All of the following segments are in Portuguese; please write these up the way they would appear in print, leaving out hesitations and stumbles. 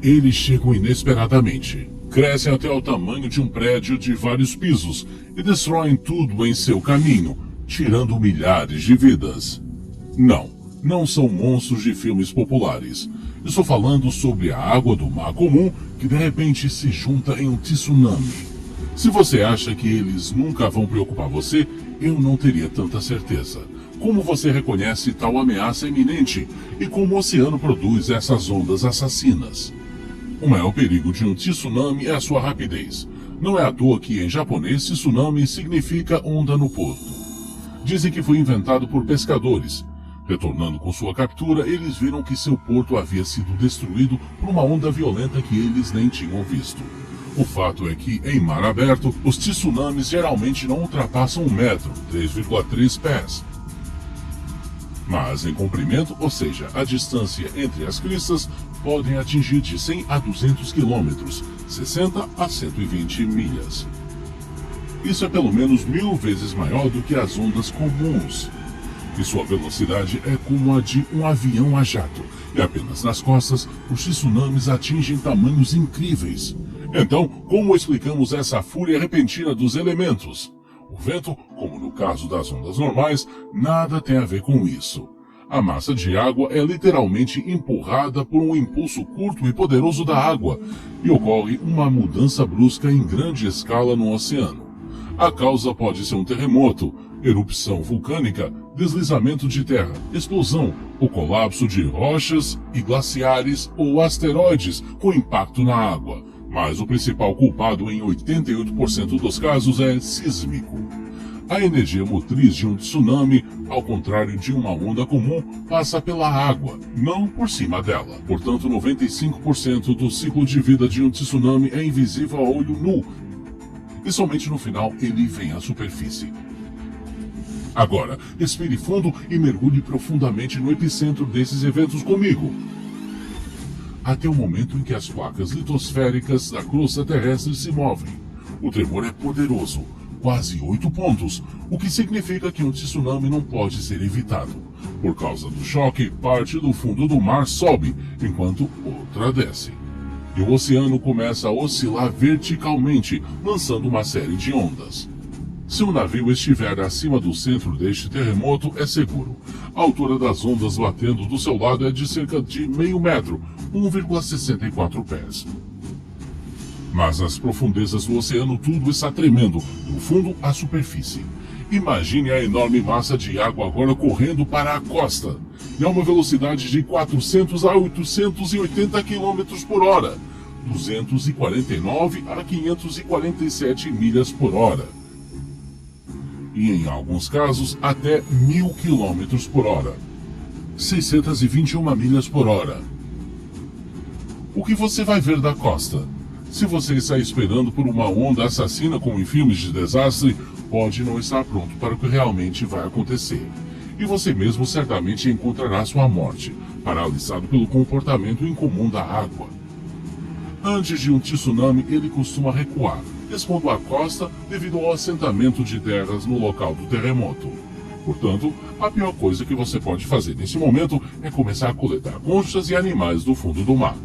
Eles chegam inesperadamente, crescem até o tamanho de um prédio de vários pisos e destroem tudo em seu caminho, tirando milhares de vidas. Não são monstros de filmes populares. Estou falando sobre a água do mar comum que de repente se junta em um tsunami. Se você acha que eles nunca vão preocupar você, eu não teria tanta certeza. Como você reconhece tal ameaça iminente e como o oceano produz essas ondas assassinas? O maior perigo de um tsunami é a sua rapidez. Não é à toa que em japonês tsunami significa onda no porto. Dizem que foi inventado por pescadores. Retornando com sua captura, eles viram que seu porto havia sido destruído por uma onda violenta que eles nem tinham visto. O fato é que, em mar aberto, os tsunamis geralmente não ultrapassam 1 metro, 3,3 pés. Mas em comprimento, ou seja, a distância entre as cristas, podem atingir de 100 a 200 quilômetros, 60 a 120 milhas. Isso é pelo menos 1000 vezes maior do que as ondas comuns. E sua velocidade é como a de um avião a jato. E apenas nas costas, os tsunamis atingem tamanhos incríveis. Então, como explicamos essa fúria repentina dos elementos? O vento, como no caso das ondas normais, nada tem a ver com isso. A massa de água é literalmente empurrada por um impulso curto e poderoso da água, e ocorre uma mudança brusca em grande escala no oceano. A causa pode ser um terremoto, erupção vulcânica, deslizamento de terra, explosão, o colapso de rochas e glaciares ou asteroides com impacto na água. Mas o principal culpado em 88% dos casos é sísmico. A energia motriz de um tsunami, ao contrário de uma onda comum, passa pela água, não por cima dela. Portanto, 95% do ciclo de vida de um tsunami é invisível a olho nu, e somente no final ele vem à superfície. Agora, respire fundo e mergulhe profundamente no epicentro desses eventos comigo. Até o momento em que as placas litosféricas da crosta terrestre se movem. O tremor é poderoso, quase 8 pontos, o que significa que um tsunami não pode ser evitado. Por causa do choque, parte do fundo do mar sobe, enquanto outra desce. E o oceano começa a oscilar verticalmente, lançando uma série de ondas. Se o navio estiver acima do centro deste terremoto, é seguro. A altura das ondas batendo do seu lado é de cerca de meio metro, 1,64 pés. Mas nas profundezas do oceano tudo está tremendo, do fundo à superfície. Imagine a enorme massa de água agora correndo para a costa, e a uma velocidade de 400 a 880 km por hora, 249 a 547 milhas por hora. E em alguns casos até 1000 km por hora, 621 milhas por hora. O que você vai ver da costa? Se você está esperando por uma onda assassina como em filmes de desastre, pode não estar pronto para o que realmente vai acontecer. E você mesmo certamente encontrará sua morte, paralisado pelo comportamento incomum da água. Antes de um tsunami, ele costuma recuar, expondo a costa devido ao assentamento de terras no local do terremoto. Portanto, a pior coisa que você pode fazer nesse momento é começar a coletar conchas e animais do fundo do mar.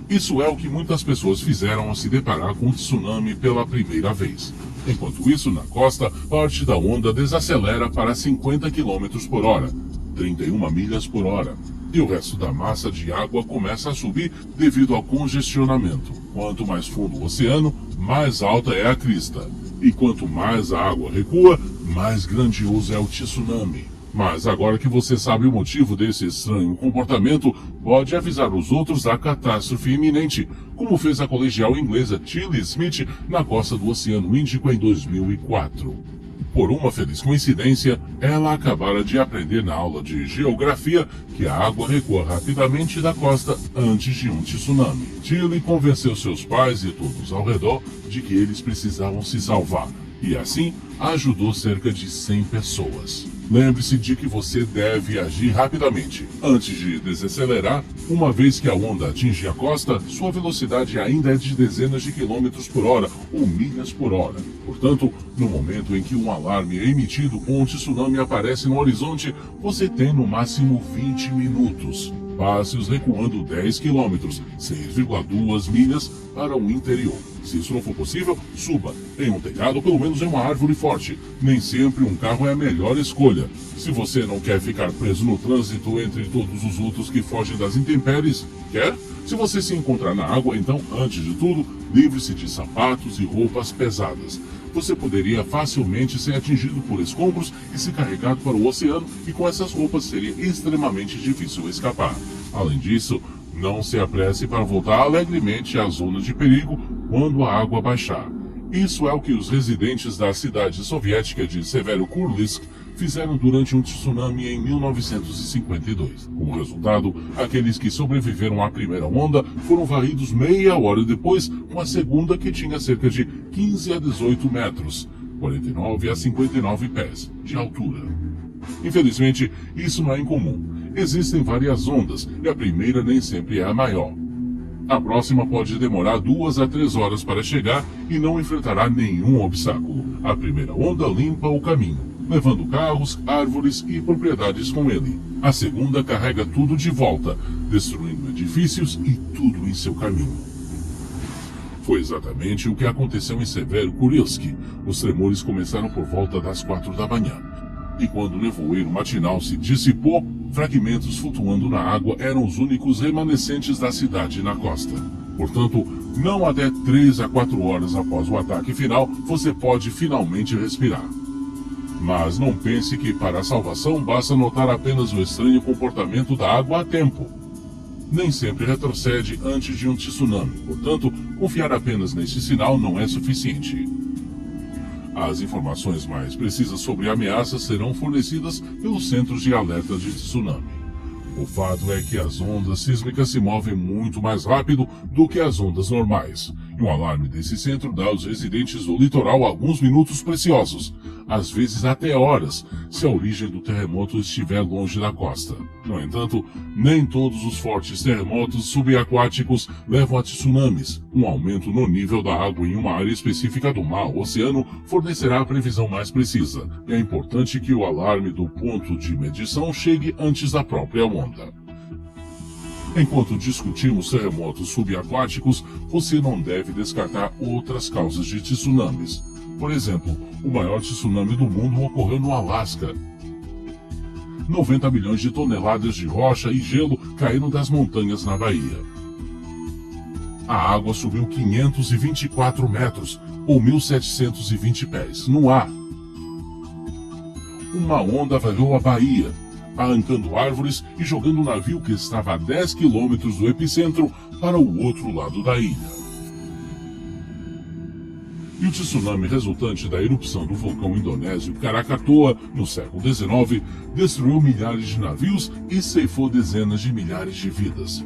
Isso é o que muitas pessoas fizeram ao se deparar com um tsunami pela primeira vez. Enquanto isso, na costa, parte da onda desacelera para 50 km por hora, 31 milhas por hora, e o resto da massa de água começa a subir devido ao congestionamento. Quanto mais fundo o oceano, mais alta é a crista. E quanto mais a água recua, mais grandioso é o tsunami. Mas agora que você sabe o motivo desse estranho comportamento, pode avisar os outros da catástrofe iminente, como fez a colegial inglesa Tilly Smith na costa do Oceano Índico em 2004. Por uma feliz coincidência, ela acabara de aprender na aula de geografia que a água recua rapidamente da costa antes de um tsunami. Tilly convenceu seus pais e todos ao redor de que eles precisavam se salvar, e assim ajudou cerca de 100 pessoas. Lembre-se de que você deve agir rapidamente. Antes de desacelerar, uma vez que a onda atinge a costa, sua velocidade ainda é de dezenas de quilômetros por hora ou milhas por hora. Portanto, no momento em que um alarme é emitido ou um tsunami aparece no horizonte, você tem no máximo 20 minutos passos recuando 10 quilômetros, 6,2 milhas para o interior. Se isso não for possível, suba em um telhado ou pelo menos em uma árvore forte. Nem sempre um carro é a melhor escolha. Se você não quer ficar preso no trânsito entre todos os outros que fogem das intempéries, quer? Se você se encontrar na água, então, antes de tudo, livre-se de sapatos e roupas pesadas. Você poderia facilmente ser atingido por escombros e ser carregado para o oceano, e com essas roupas seria extremamente difícil escapar. Além disso, não se apresse para voltar alegremente à zona de perigo quando a água baixar. Isso é o que os residentes da cidade soviética de Severokursk fizeram durante um tsunami em 1952. Como resultado, aqueles que sobreviveram à primeira onda foram varridos meia hora depois com a segunda, que tinha cerca de 15 a 18 metros, 49 a 59 pés de altura. Infelizmente, isso não é incomum. Existem várias ondas e a primeira nem sempre é a maior. A próxima pode demorar 2 a 3 horas para chegar e não enfrentará nenhum obstáculo. A primeira onda limpa o caminho, levando carros, árvores e propriedades com ele. A segunda carrega tudo de volta, destruindo edifícios e tudo em seu caminho. Foi exatamente o que aconteceu em Severokurisk. Os tremores começaram por volta das 4 da manhã. E quando o nevoeiro matinal se dissipou, fragmentos flutuando na água eram os únicos remanescentes da cidade na costa. Portanto, não até 3 a 4 horas após o ataque final, você pode finalmente respirar. Mas não pense que para a salvação basta notar apenas o estranho comportamento da água a tempo. Nem sempre retrocede antes de um tsunami, portanto, confiar apenas nesse sinal não é suficiente. As informações mais precisas sobre ameaças serão fornecidas pelos centros de alerta de tsunami. O fato é que as ondas sísmicas se movem muito mais rápido do que as ondas normais. E um alarme desse centro dá aos residentes do litoral alguns minutos preciosos, às vezes até horas, se a origem do terremoto estiver longe da costa. No entanto, nem todos os fortes terremotos subaquáticos levam a tsunamis. Um aumento no nível da água em uma área específica do mar ou oceano fornecerá a previsão mais precisa. É importante que o alarme do ponto de medição chegue antes da própria onda. Enquanto discutimos terremotos subaquáticos, você não deve descartar outras causas de tsunamis. Por exemplo, o maior tsunami do mundo ocorreu no Alasca. 90 milhões de toneladas de rocha e gelo caíram das montanhas na Bahia. A água subiu 524 metros, ou 1.720 pés, no ar. Uma onda varreu a Bahia, arrancando árvores e jogando o navio que estava a 10 quilômetros do epicentro para o outro lado da ilha. E o tsunami resultante da erupção do vulcão indonésio Krakatoa no século XIX destruiu milhares de navios e ceifou dezenas de milhares de vidas.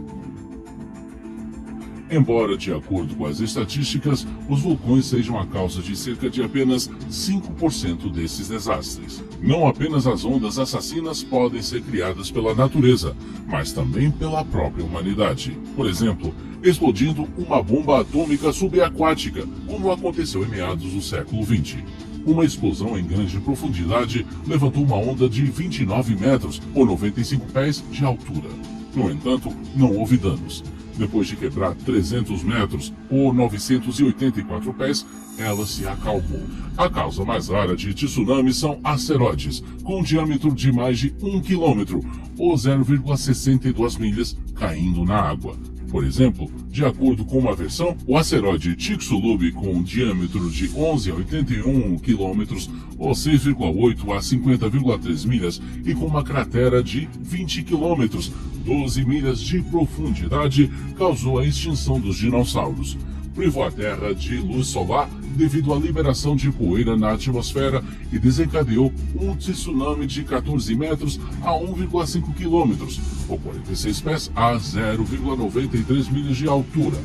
Embora, de acordo com as estatísticas, os vulcões sejam a causa de cerca de apenas 5% desses desastres. Não apenas as ondas assassinas podem ser criadas pela natureza, mas também pela própria humanidade. Por exemplo, explodindo uma bomba atômica subaquática, como aconteceu em meados do século XX. Uma explosão em grande profundidade levantou uma onda de 29 metros, ou 95 pés, de altura. No entanto, não houve danos. Depois de quebrar 300 metros, ou 984 pés, ela se acalmou. A causa mais rara de tsunamis são asteroides, com um diâmetro de mais de 1 quilômetro, ou 0,62 milhas, caindo na água. Por exemplo, de acordo com uma versão, o asteroide Chicxulub, com um diâmetro de 11 a 81 quilômetros, ou 6,8 a 50,3 milhas, e com uma cratera de 20 quilômetros, 12 milhas de profundidade, causou a extinção dos dinossauros. Privou a Terra de luz solar devido à liberação de poeira na atmosfera e desencadeou um tsunami de 14 metros a 1,5 quilômetros, ou 46 pés a 0,93 milhas de altura.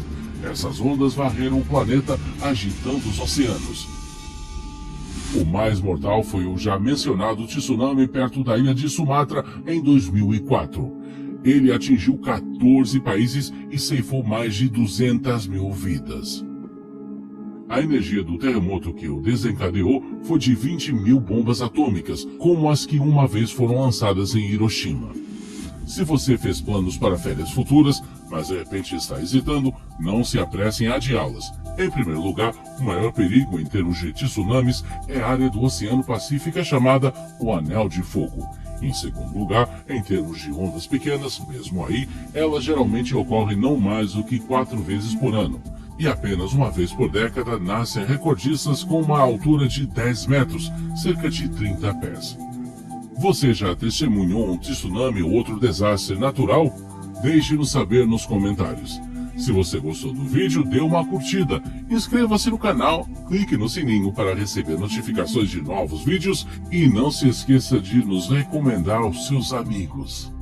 Essas ondas varreram o planeta, agitando os oceanos. O mais mortal foi o já mencionado tsunami perto da ilha de Sumatra em 2004. Ele atingiu 14 países e ceifou mais de 200 mil vidas. A energia do terremoto que o desencadeou foi de 20 mil bombas atômicas, como as que uma vez foram lançadas em Hiroshima. Se você fez planos para férias futuras, mas de repente está hesitando, não se apresse em adiá-las. Em primeiro lugar, o maior perigo em termos de tsunamis é a área do Oceano Pacífico chamada o Anel de Fogo. Em segundo lugar, em termos de ondas pequenas, mesmo aí, elas geralmente ocorrem não mais do que 4 vezes por ano. E apenas uma vez por década nascem recordistas com uma altura de 10 metros, cerca de 30 pés. Você já testemunhou um tsunami ou outro desastre natural? Deixe-nos saber nos comentários. Se você gostou do vídeo, dê uma curtida, inscreva-se no canal, clique no sininho para receber notificações de novos vídeos e não se esqueça de nos recomendar aos seus amigos.